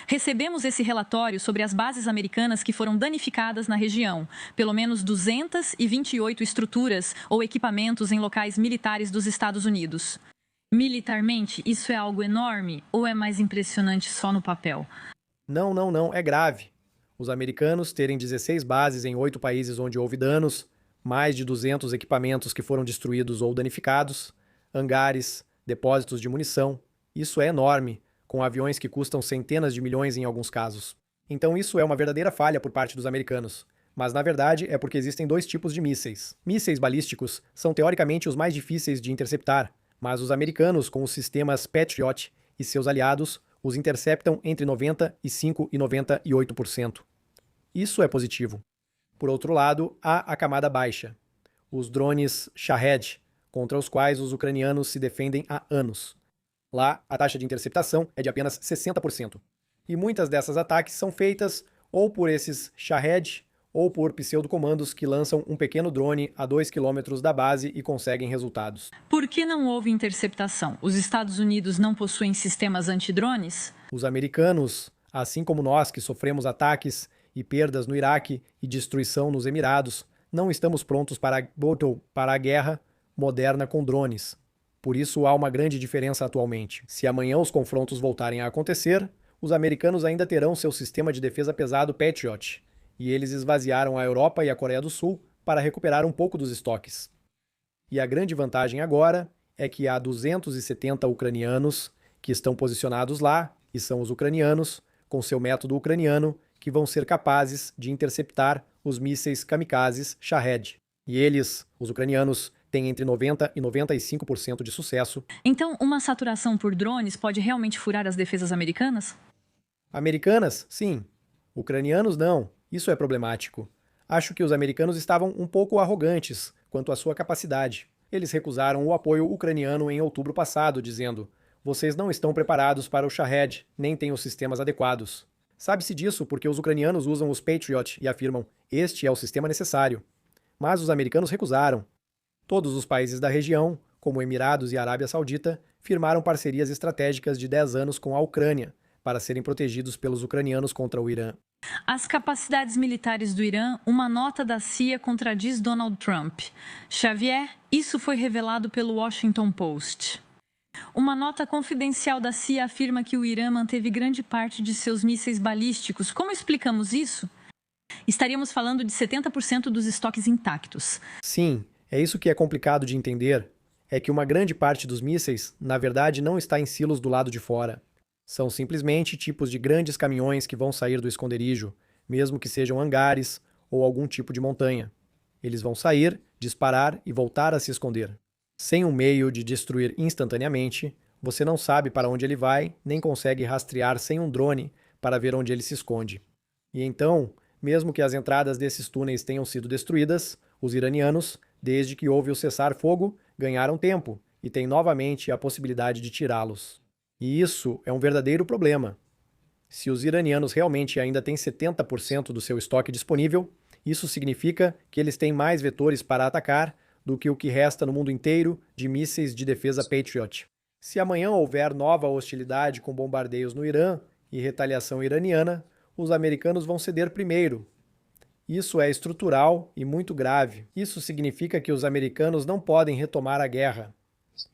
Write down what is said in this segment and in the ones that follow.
Recebemos esse relatório sobre as bases americanas que foram danificadas na região. Pelo menos 228 estruturas ou equipamentos em locais militares dos Estados Unidos. Militarmente, isso é algo enorme ou é mais impressionante só no papel? Não, não, não, é grave. Os americanos terem 16 bases em 8 países onde houve danos, mais de 200 equipamentos que foram destruídos ou danificados, hangares, depósitos de munição. Isso é enorme, com aviões que custam centenas de milhões em alguns casos. Então isso é uma verdadeira falha por parte dos americanos. Mas na verdade é porque existem dois tipos de mísseis. Mísseis balísticos são teoricamente os mais difíceis de interceptar, mas os americanos, com os sistemas Patriot e seus aliados, os interceptam entre 95% e 98%. Isso é positivo. Por outro lado, há a camada baixa, os drones Shahed, contra os quais os ucranianos se defendem há anos. Lá, a taxa de interceptação é de apenas 60%. E muitas dessas ataques são feitas ou por esses Shahed ou por pseudocomandos que lançam um pequeno drone a 2 quilômetros da base e conseguem resultados. Por que não houve interceptação? Os Estados Unidos não possuem sistemas antidrones? Os americanos, assim como nós que sofremos ataques e perdas no Iraque e destruição nos Emirados, não estamos prontos para a guerra moderna com drones. Por isso há uma grande diferença atualmente. Se amanhã os confrontos voltarem a acontecer, os americanos ainda terão seu sistema de defesa pesado Patriot, e eles esvaziaram a Europa e a Coreia do Sul para recuperar um pouco dos estoques. E a grande vantagem agora é que há 270 ucranianos que estão posicionados lá, e são os ucranianos, com seu método ucraniano, que vão ser capazes de interceptar os mísseis kamikazes Shahed. E eles, os ucranianos, têm entre 90% e 95% de sucesso. Então, uma saturação por drones pode realmente furar as defesas americanas? Americanas, sim. Ucranianos, não. Isso é problemático. Acho que os americanos estavam um pouco arrogantes quanto à sua capacidade. Eles recusaram o apoio ucraniano em outubro passado, dizendo: vocês não estão preparados para o Shahed, nem têm os sistemas adequados. Sabe-se disso porque os ucranianos usam os Patriot e afirmam: este é o sistema necessário. Mas os americanos recusaram. Todos os países da região, como Emirados e Arábia Saudita, firmaram parcerias estratégicas de 10 anos com a Ucrânia, para serem protegidos pelos ucranianos contra o Irã. As capacidades militares do Irã, uma nota da CIA contradiz Donald Trump. Xavier, isso foi revelado pelo Washington Post. Uma nota confidencial da CIA afirma que o Irã manteve grande parte de seus mísseis balísticos. Como explicamos isso? Estaríamos falando de 70% dos estoques intactos. Sim, é isso que é complicado de entender. É que uma grande parte dos mísseis, na verdade, não está em silos do lado de fora. São simplesmente tipos de grandes caminhões que vão sair do esconderijo, mesmo que sejam hangares ou algum tipo de montanha. Eles vão sair, disparar e voltar a se esconder. Sem um meio de destruir instantaneamente, você não sabe para onde ele vai, nem consegue rastrear sem um drone para ver onde ele se esconde. E então, mesmo que as entradas desses túneis tenham sido destruídas, os iranianos, desde que houve o cessar-fogo, ganharam tempo e têm novamente a possibilidade de tirá-los. E isso é um verdadeiro problema. Se os iranianos realmente ainda têm 70% do seu estoque disponível, isso significa que eles têm mais vetores para atacar do que o que resta no mundo inteiro de mísseis de defesa Patriot. Se amanhã houver nova hostilidade com bombardeios no Irã e retaliação iraniana, os americanos vão ceder primeiro. Isso é estrutural e muito grave. Isso significa que os americanos não podem retomar a guerra,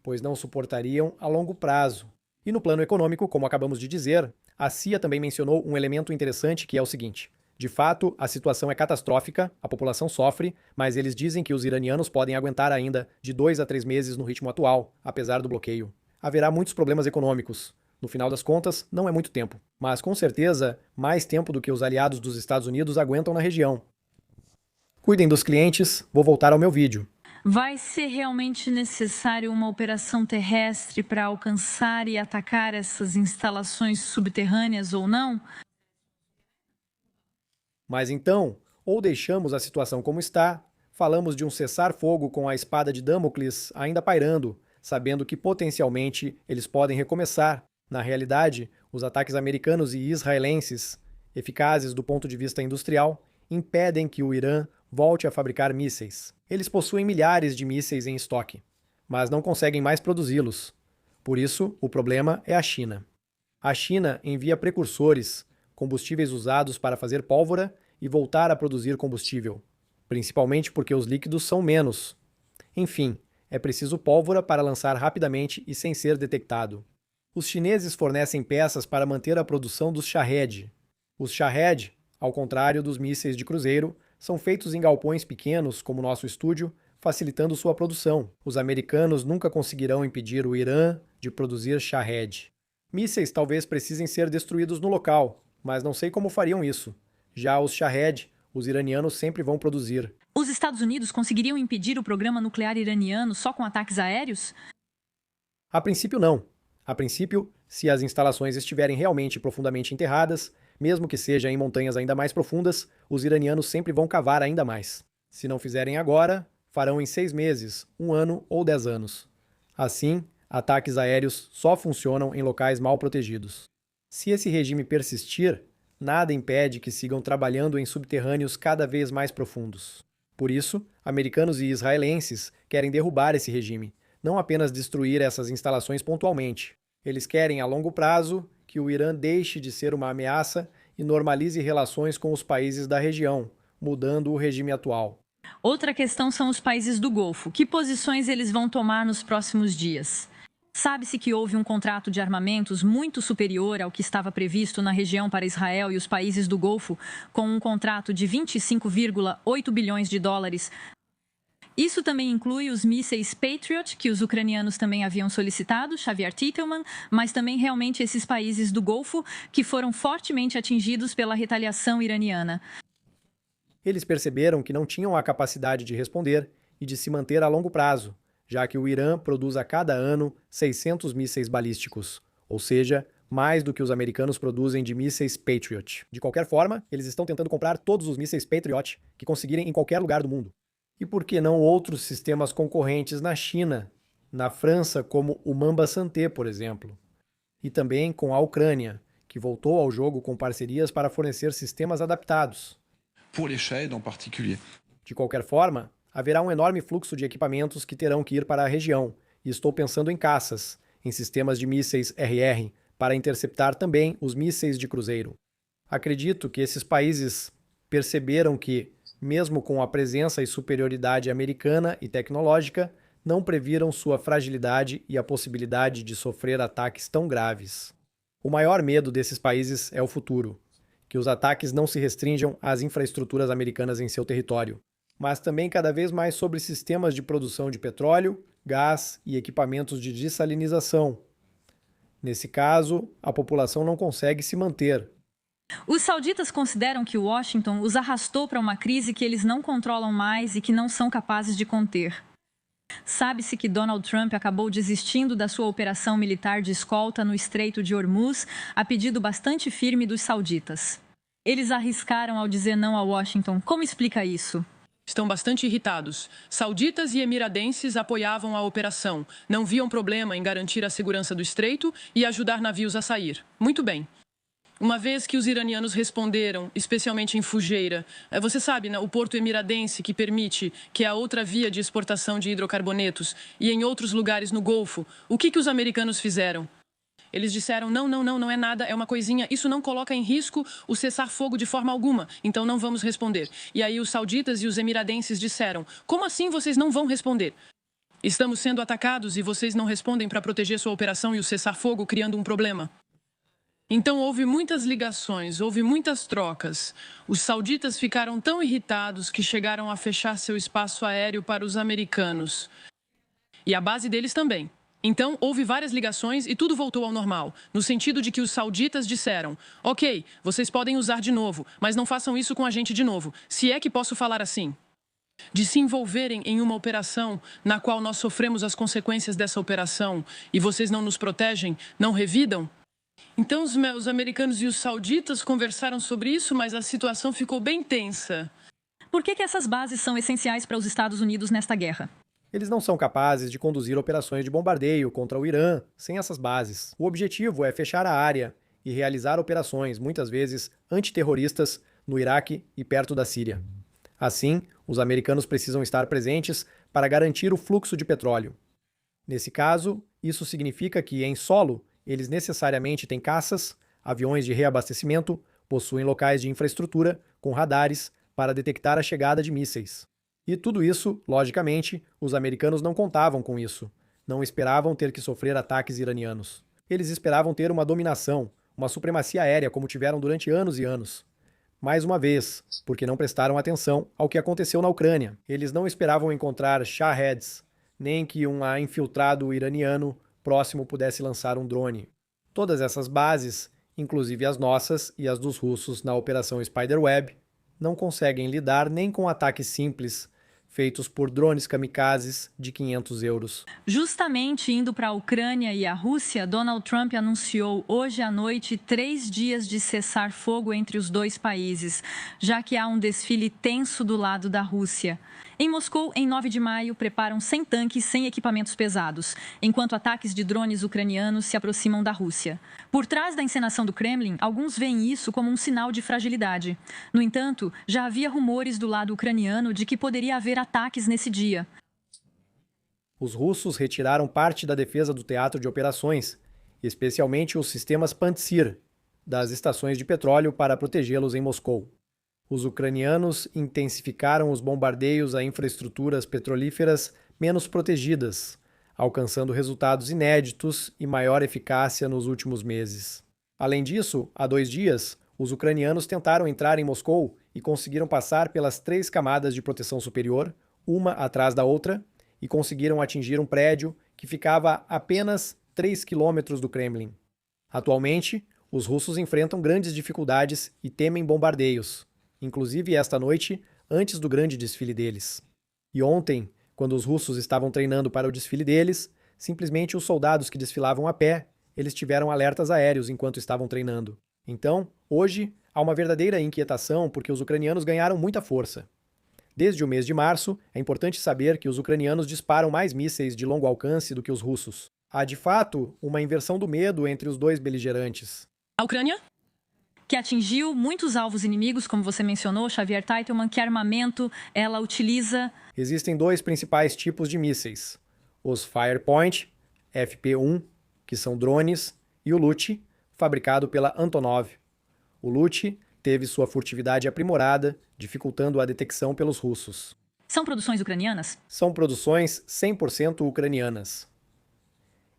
pois não suportariam a longo prazo. E no plano econômico, como acabamos de dizer, a CIA também mencionou um elemento interessante que é o seguinte: de fato, a situação é catastrófica, a população sofre, mas eles dizem que os iranianos podem aguentar ainda de 2 a 3 meses no ritmo atual, apesar do bloqueio. Haverá muitos problemas econômicos. No final das contas, não é muito tempo, mas com certeza mais tempo do que os aliados dos Estados Unidos aguentam na região. Cuidem dos clientes, vou voltar ao meu vídeo. Vai ser realmente necessário uma operação terrestre para alcançar e atacar essas instalações subterrâneas ou não? Mas então, ou deixamos a situação como está, falamos de um cessar-fogo com a espada de Damocles ainda pairando, sabendo que potencialmente eles podem recomeçar. Na realidade, os ataques americanos e israelenses, eficazes do ponto de vista industrial, impedem que o Irã volte a fabricar mísseis. Eles possuem milhares de mísseis em estoque, mas não conseguem mais produzi-los. Por isso, o problema é a China. A China envia precursores, combustíveis usados para fazer pólvora e voltar a produzir combustível, principalmente porque os líquidos são menos. Enfim, é preciso pólvora para lançar rapidamente e sem ser detectado. Os chineses fornecem peças para manter a produção dos Shahed. Os Shahed, ao contrário dos mísseis de cruzeiro, são feitos em galpões pequenos, como nosso estúdio, facilitando sua produção. Os americanos nunca conseguirão impedir o Irã de produzir Shahed. Mísseis talvez precisem ser destruídos no local, mas não sei como fariam isso. Já os Shahed, os iranianos sempre vão produzir. Os Estados Unidos conseguiriam impedir o programa nuclear iraniano só com ataques aéreos? A princípio, não. A princípio, se as instalações estiverem realmente profundamente enterradas, mesmo que seja em montanhas ainda mais profundas, os iranianos sempre vão cavar ainda mais. Se não fizerem agora, farão em 6 meses, 1 ano ou 10 anos. Assim, ataques aéreos só funcionam em locais mal protegidos. Se esse regime persistir, nada impede que sigam trabalhando em subterrâneos cada vez mais profundos. Por isso, americanos e israelenses querem derrubar esse regime, não apenas destruir essas instalações pontualmente. Eles querem, a longo prazo, que o Irã deixe de ser uma ameaça e normalize relações com os países da região, mudando o regime atual. Outra questão são os países do Golfo. Que posições eles vão tomar nos próximos dias? Sabe-se que houve um contrato de armamentos muito superior ao que estava previsto na região para Israel e os países do Golfo, com um contrato de 25,8 bilhões de dólares. Isso também inclui os mísseis Patriot, que os ucranianos também haviam solicitado, Xavier Titelman, mas também realmente esses países do Golfo que foram fortemente atingidos pela retaliação iraniana. Eles perceberam que não tinham a capacidade de responder e de se manter a longo prazo, já que o Irã produz a cada ano 600 mísseis balísticos, ou seja, mais do que os americanos produzem de mísseis Patriot. De qualquer forma, eles estão tentando comprar todos os mísseis Patriot que conseguirem em qualquer lugar do mundo. E por que não outros sistemas concorrentes na China, na França, como o Mamba Santé, por exemplo? E também com a Ucrânia, que voltou ao jogo com parcerias para fornecer sistemas adaptados. Pour les Shahed en particulier. De qualquer forma, haverá um enorme fluxo de equipamentos que terão que ir para a região, e estou pensando em caças, em sistemas de mísseis RR, para interceptar também os mísseis de cruzeiro. Acredito que esses países perceberam que, mesmo com a presença e superioridade americana e tecnológica, não previram sua fragilidade e a possibilidade de sofrer ataques tão graves. O maior medo desses países é o futuro, que os ataques não se restringam às infraestruturas americanas em seu território, mas também cada vez mais sobre sistemas de produção de petróleo, gás e equipamentos de dessalinização. Nesse caso, a população não consegue se manter. Os sauditas consideram que Washington os arrastou para uma crise que eles não controlam mais e que não são capazes de conter. Sabe-se que Donald Trump acabou desistindo da sua operação militar de escolta no Estreito de Hormuz, a pedido bastante firme dos sauditas. Eles arriscaram ao dizer não a Washington. Como explica isso? Estão bastante irritados. Sauditas e emiradenses apoiavam a operação, não viam problema em garantir a segurança do estreito e ajudar navios a sair. Muito bem. Uma vez que os iranianos responderam, especialmente em Fujairah, você sabe, né, o porto emiradense que permite, que é a outra via de exportação de hidrocarbonetos, e em outros lugares no Golfo, o que os americanos fizeram? Eles disseram, não é nada, é uma coisinha, isso não coloca em risco o cessar-fogo de forma alguma, então não vamos responder. E aí os sauditas e os emiradenses disseram, como assim vocês não vão responder? Estamos sendo atacados e vocês não respondem para proteger sua operação e o cessar-fogo, criando um problema. Então houve muitas ligações, houve muitas trocas. Os sauditas ficaram tão irritados que chegaram a fechar seu espaço aéreo para os americanos. E a base deles também. Então, houve várias ligações e tudo voltou ao normal, no sentido de que os sauditas disseram, ok, vocês podem usar de novo, mas não façam isso com a gente de novo, se é que posso falar assim. De se envolverem em uma operação na qual nós sofremos as consequências dessa operação e vocês não nos protegem, não revidam? Então, os americanos e os sauditas conversaram sobre isso, mas a situação ficou bem tensa. Por que essas bases são essenciais para os Estados Unidos nesta guerra? Eles não são capazes de conduzir operações de bombardeio contra o Irã sem essas bases. O objetivo é fechar a área e realizar operações, muitas vezes antiterroristas, no Iraque e perto da Síria. Assim, os americanos precisam estar presentes para garantir o fluxo de petróleo. Nesse caso, isso significa que, em solo, Eles necessariamente têm caças, aviões de reabastecimento, possuem locais de infraestrutura com radares para detectar a chegada de mísseis. E tudo isso, logicamente, os americanos não contavam com isso. Não esperavam ter que sofrer ataques iranianos. Eles esperavam ter uma dominação, uma supremacia aérea como tiveram durante anos e anos. Mais uma vez, porque não prestaram atenção ao que aconteceu na Ucrânia. Eles não esperavam encontrar Shaheeds, nem que um infiltrado iraniano próximo pudesse lançar um drone. Todas essas bases, inclusive as nossas e as dos russos na Operação Spiderweb, não conseguem lidar nem com ataques simples feitos por drones kamikazes de 500 euros. Justamente indo para a Ucrânia e a Rússia, Donald Trump anunciou hoje à noite 3 dias de cessar-fogo entre os dois países, já que há um desfile tenso do lado da Rússia. Em Moscou, em 9 de maio, preparam 100 tanques sem equipamentos pesados, enquanto ataques de drones ucranianos se aproximam da Rússia. Por trás da encenação do Kremlin, alguns veem isso como um sinal de fragilidade. No entanto, já havia rumores do lado ucraniano de que poderia haver ataques nesse dia. Os russos retiraram parte da defesa do teatro de operações, especialmente os sistemas Pantsir, das estações de petróleo para protegê-los em Moscou. Os ucranianos intensificaram os bombardeios a infraestruturas petrolíferas menos protegidas, alcançando resultados inéditos e maior eficácia nos últimos meses. Além disso, há 2 dias, os ucranianos tentaram entrar em Moscou e conseguiram passar pelas 3 camadas de proteção superior, uma atrás da outra, e conseguiram atingir um prédio que ficava a apenas 3 quilômetros do Kremlin. Atualmente, os russos enfrentam grandes dificuldades e temem bombardeios, inclusive esta noite, antes do grande desfile deles. E ontem, quando os russos estavam treinando para o desfile deles, simplesmente os soldados que desfilavam a pé, eles tiveram alertas aéreos enquanto estavam treinando. Então, hoje, há uma verdadeira inquietação porque os ucranianos ganharam muita força. Desde o mês de março, é importante saber que os ucranianos disparam mais mísseis de longo alcance do que os russos. Há, de fato, uma inversão do medo entre os dois beligerantes. A Ucrânia? Que atingiu muitos alvos inimigos, como você mencionou, Xavier Teitelman, que armamento ela utiliza? Existem 2 principais tipos de mísseis. Os Firepoint, FP-1, que são drones, e o Lute, fabricado pela Antonov. O Lute teve sua furtividade aprimorada, dificultando a detecção pelos russos. São produções ucranianas? São produções 100% ucranianas.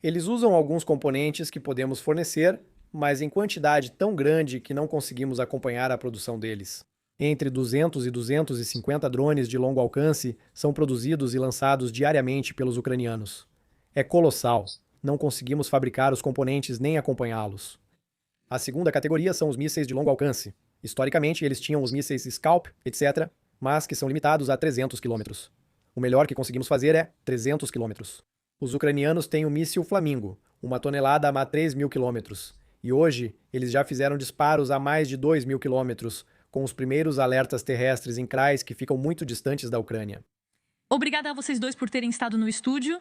Eles usam alguns componentes que podemos fornecer, mas em quantidade tão grande que não conseguimos acompanhar a produção deles. Entre 200 e 250 drones de longo alcance são produzidos e lançados diariamente pelos ucranianos. É colossal. Não conseguimos fabricar os componentes nem acompanhá-los. A segunda categoria são os mísseis de longo alcance. Historicamente, eles tinham os mísseis Scalp, etc., mas que são limitados a 300 km. O melhor que conseguimos fazer é 300 km. Os ucranianos têm o míssil Flamingo, 1 tonelada a 3.000 km. E hoje, eles já fizeram disparos a mais de 2.000 km, com os primeiros alertas terrestres em CRAs que ficam muito distantes da Ucrânia. Obrigada a vocês dois por terem estado no estúdio.